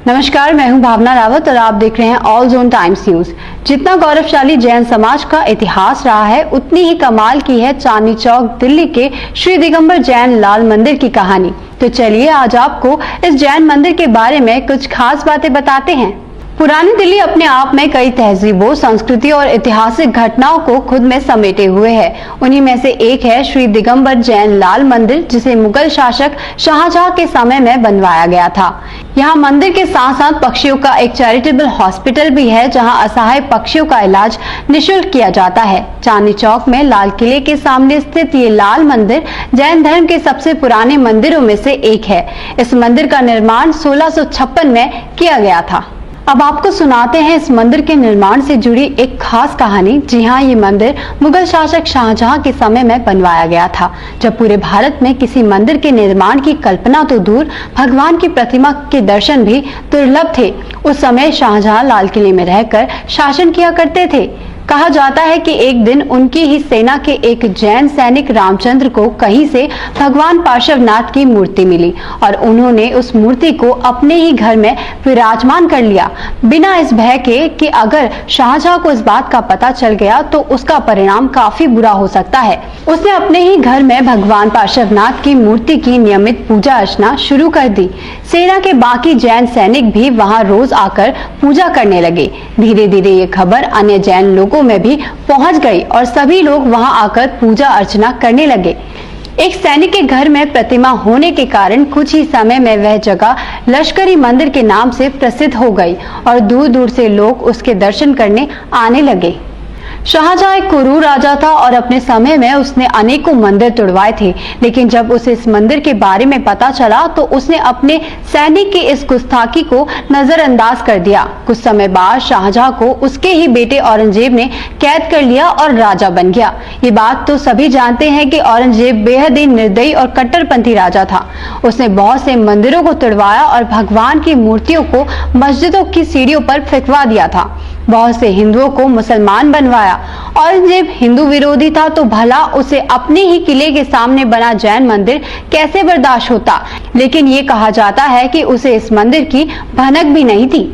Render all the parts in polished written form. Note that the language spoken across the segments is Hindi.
नमस्कार, मैं हूं भावना रावत और आप देख रहे हैं ऑल जोन टाइम्स न्यूज। जितना गौरवशाली जैन समाज का इतिहास रहा है, उतनी ही कमाल की है चांदनी चौक दिल्ली के श्री दिगंबर जैन लाल मंदिर की कहानी। तो चलिए आज आपको इस जैन मंदिर के बारे में कुछ खास बातें बताते हैं। पुरानी दिल्ली अपने आप में कई तहजीबों, संस्कृति और ऐतिहासिक घटनाओं को खुद में समेटे हुए है। उन्हीं में से एक है श्री दिगंबर जैन लाल मंदिर, जिसे मुगल शासक शाहजहां के समय में बनवाया गया था। यहाँ मंदिर के साथ साथ पक्षियों का एक चैरिटेबल हॉस्पिटल भी है, जहाँ असहाय पक्षियों का इलाज निःशुल्क किया जाता है। चांदनी चौक में लाल किले के सामने स्थित ये लाल मंदिर जैन धर्म के सबसे पुराने मंदिरों में से एक है। इस मंदिर का निर्माण 1656 में किया गया था। अब आपको सुनाते हैं इस मंदिर के निर्माण से जुड़ी एक खास कहानी। जी हाँ, ये मंदिर मुगल शासक शाहजहां के समय में बनवाया गया था, जब पूरे भारत में किसी मंदिर के निर्माण की कल्पना तो दूर, भगवान की प्रतिमा के दर्शन भी दुर्लभ थे। उस समय शाहजहां लाल किले में रहकर शासन किया करते थे। कहा जाता है कि एक दिन उनकी ही सेना के एक जैन सैनिक रामचंद्र को कहीं से भगवान पार्श्वनाथ की मूर्ति मिली और उन्होंने उस मूर्ति को अपने ही घर में विराजमान कर लिया, बिना इस भय के कि अगर शाहजहां को इस बात का पता चल गया तो उसका परिणाम काफी बुरा हो सकता है। उसने अपने ही घर में भगवान पार्श्वनाथ की मूर्ति की नियमित पूजा अर्चना शुरू कर दी। सेना के बाकी जैन सैनिक भी वहां रोज आकर पूजा करने लगे। धीरे धीरे ये खबर अन्य जैन लोगों में भी पहुंच गई और सभी लोग वहां आकर पूजा अर्चना करने लगे। एक सैनिक के घर में प्रतिमा होने के कारण कुछ ही समय में वह जगह लश्करी मंदिर के नाम से प्रसिद्ध हो गई और दूर दूर से लोग उसके दर्शन करने आने लगे। शाहजहां एक क्रूर राजा था और अपने समय में उसने अनेकों मंदिर तुड़वाए थे, लेकिन जब उसे इस मंदिर के बारे में पता चला तो उसने अपने सैनिक की इस गुस्ताखी को नजरअंदाज कर दिया। कुछ समय बाद शाहजहां को उसके ही बेटे औरंगजेब ने कैद कर लिया और राजा बन गया। ये बात तो सभी जानते हैं कि औरंगजेब बेहद ही निर्दयी और कट्टरपंथी राजा था। उसने बहुत से मंदिरों को तुड़वाया और भगवान की मूर्तियों को मस्जिदों की सीढ़ियों पर फेंकवा दिया था। बहुत से हिंदुओं को मुसलमान बनवाया। औरंगजेब हिंदू विरोधी था, तो भला उसे अपने ही किले के सामने बना जैन मंदिर कैसे बर्दाश्त होता। लेकिन ये कहा जाता है कि उसे इस मंदिर की भनक भी नहीं थी।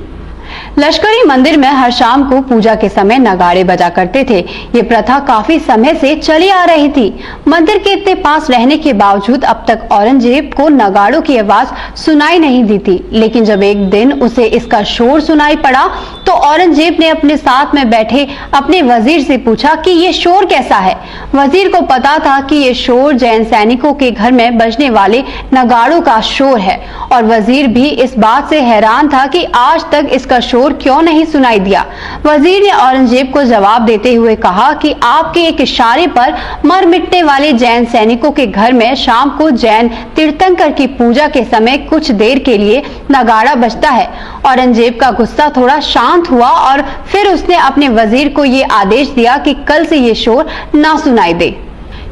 लश्करी मंदिर में हर शाम को पूजा के समय नगाड़े बजा करते थे। ये प्रथा काफी समय से चली आ रही थी। मंदिर के इतने पास रहने के बावजूद अब तक औरंगजेब को नगाड़ों की आवाज सुनाई नहीं दी थी। लेकिन जब एक दिन उसे इसका शोर सुनाई पड़ा तो औरंगजेब ने अपने साथ में बैठे अपने वजीर से पूछा कि ये शोर कैसा है। वजीर को पता था कि ये शोर जैन सैनिकों के घर में बजने वाले नगाड़ों का शोर है और वजीर भी इस बात से हैरान था कि आज तक इसका शोर क्यों नहीं सुनाई दिया। वजीर ने औरंगजेब को जवाब देते हुए कहा कि आपके एक इशारे पर मर मिटने वाले जैन सैनिकों के घर में शाम को जैन तीर्थंकर की पूजा के समय कुछ देर के लिए नगाड़ा बजता है। औरंगजेब का गुस्सा थोड़ा शांत हुआ और फिर उसने अपने वजीर को ये आदेश दिया कि कल से ये शोर ना सुनाई दे।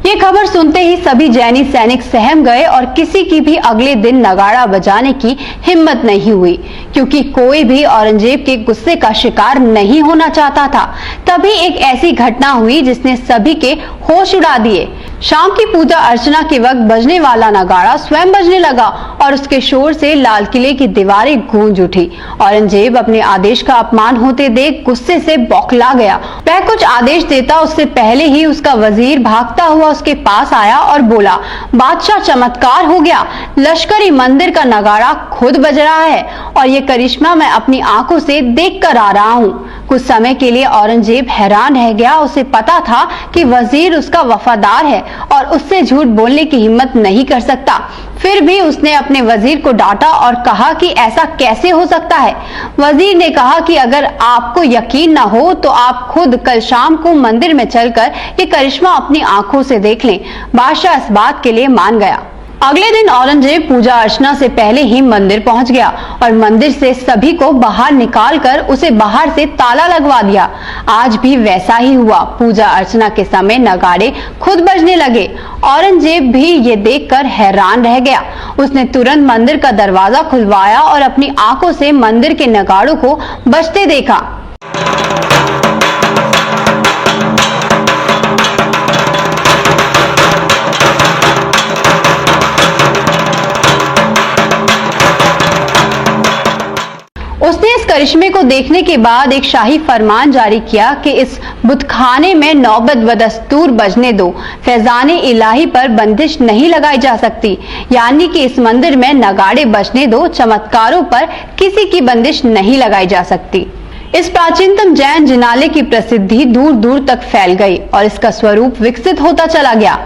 ये खबर सुनते ही सभी जैनी सैनिक सहम गए और किसी की भी अगले दिन नगाड़ा बजाने की हिम्मत नहीं हुई, क्योंकि कोई भी औरंगजेब के गुस्से का शिकार नहीं होना चाहता था। तभी एक ऐसी घटना हुई जिसने सभी के होश उड़ा दिए। शाम की पूजा अर्चना के वक्त बजने वाला नगाड़ा स्वयं बजने लगा और उसके शोर से लाल किले की दीवारें गूंज उठी। औरंगजेब अपने आदेश का अपमान होते देख गुस्से से बौखला गया। वह कुछ आदेश देता उससे पहले ही उसका वजीर भागता हुआ उसके पास आया और बोला, बादशाह, चमत्कार हो गया। लश्करी मंदिर का नगाड़ा खुद बज रहा है और ये करिश्मा मैं अपनी आंखों से देख कर आ रहा हूँ। कुछ समय के लिए औरंगजेब हैरान रह गया। उसे पता था कि वजीर उसका वफादार है और उससे झूठ बोलने की हिम्मत नहीं कर सकता। फिर भी उसने अपने वजीर को डांटा और कहा कि ऐसा कैसे हो सकता है। वजीर ने कहा कि अगर आपको यकीन ना हो तो आप खुद कल शाम को मंदिर में चलकर ये करिश्मा अपनी आंखों से देख लें। बादशाह इस बात के लिए मान गया। अगले दिन औरंगजेब पूजा अर्चना से पहले ही मंदिर पहुंच गया और मंदिर से सभी को बाहर निकालकर उसे बाहर से ताला लगवा दिया। आज भी वैसा ही हुआ। पूजा अर्चना के समय नगाड़े खुद बजने लगे। औरंगजेब भी ये देखकर हैरान रह गया। उसने तुरंत मंदिर का दरवाजा खुलवाया और अपनी आंखों से मंदिर के नगाड़ों को बजते देखा। करिश्मे को देखने के बाद एक शाही फरमान जारी किया कि इस बुतखाने में नौबत बदस्तूर बजने दो, फैजाने इलाही पर बंदिश नहीं लगाई जा सकती, यानी कि इस मंदिर में नगाड़े बजने दो, चमत्कारों पर किसी की बंदिश नहीं लगाई जा सकती। इस प्राचीनतम जैन जिनालय की प्रसिद्धि दूर दूर तक फैल गई और इसका स्वरूप विकसित होता चला गया।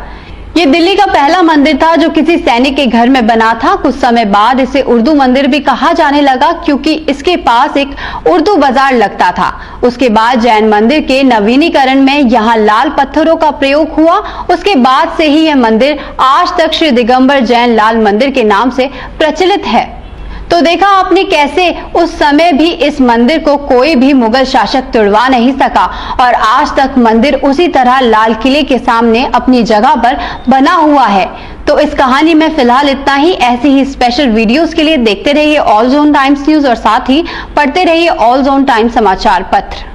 ये दिल्ली का पहला मंदिर था जो किसी सैनिक के घर में बना था। कुछ समय बाद इसे उर्दू मंदिर भी कहा जाने लगा क्योंकि इसके पास एक उर्दू बाजार लगता था। उसके बाद जैन मंदिर के नवीनीकरण में यहाँ लाल पत्थरों का प्रयोग हुआ। उसके बाद से ही यह मंदिर आज तक श्री दिगंबर जैन लाल मंदिर के नाम से प्रचलित है। तो देखा आपने कैसे उस समय भी इस मंदिर को कोई भी मुगल शासक तुड़वा नहीं सका और आज तक मंदिर उसी तरह लाल किले के सामने अपनी जगह पर बना हुआ है। तो इस कहानी में फिलहाल इतना ही। ऐसी ही स्पेशल वीडियोस के लिए देखते रहिए ऑल जोन टाइम्स न्यूज और साथ ही पढ़ते रहिए ऑल जोन टाइम्स समाचार पत्र।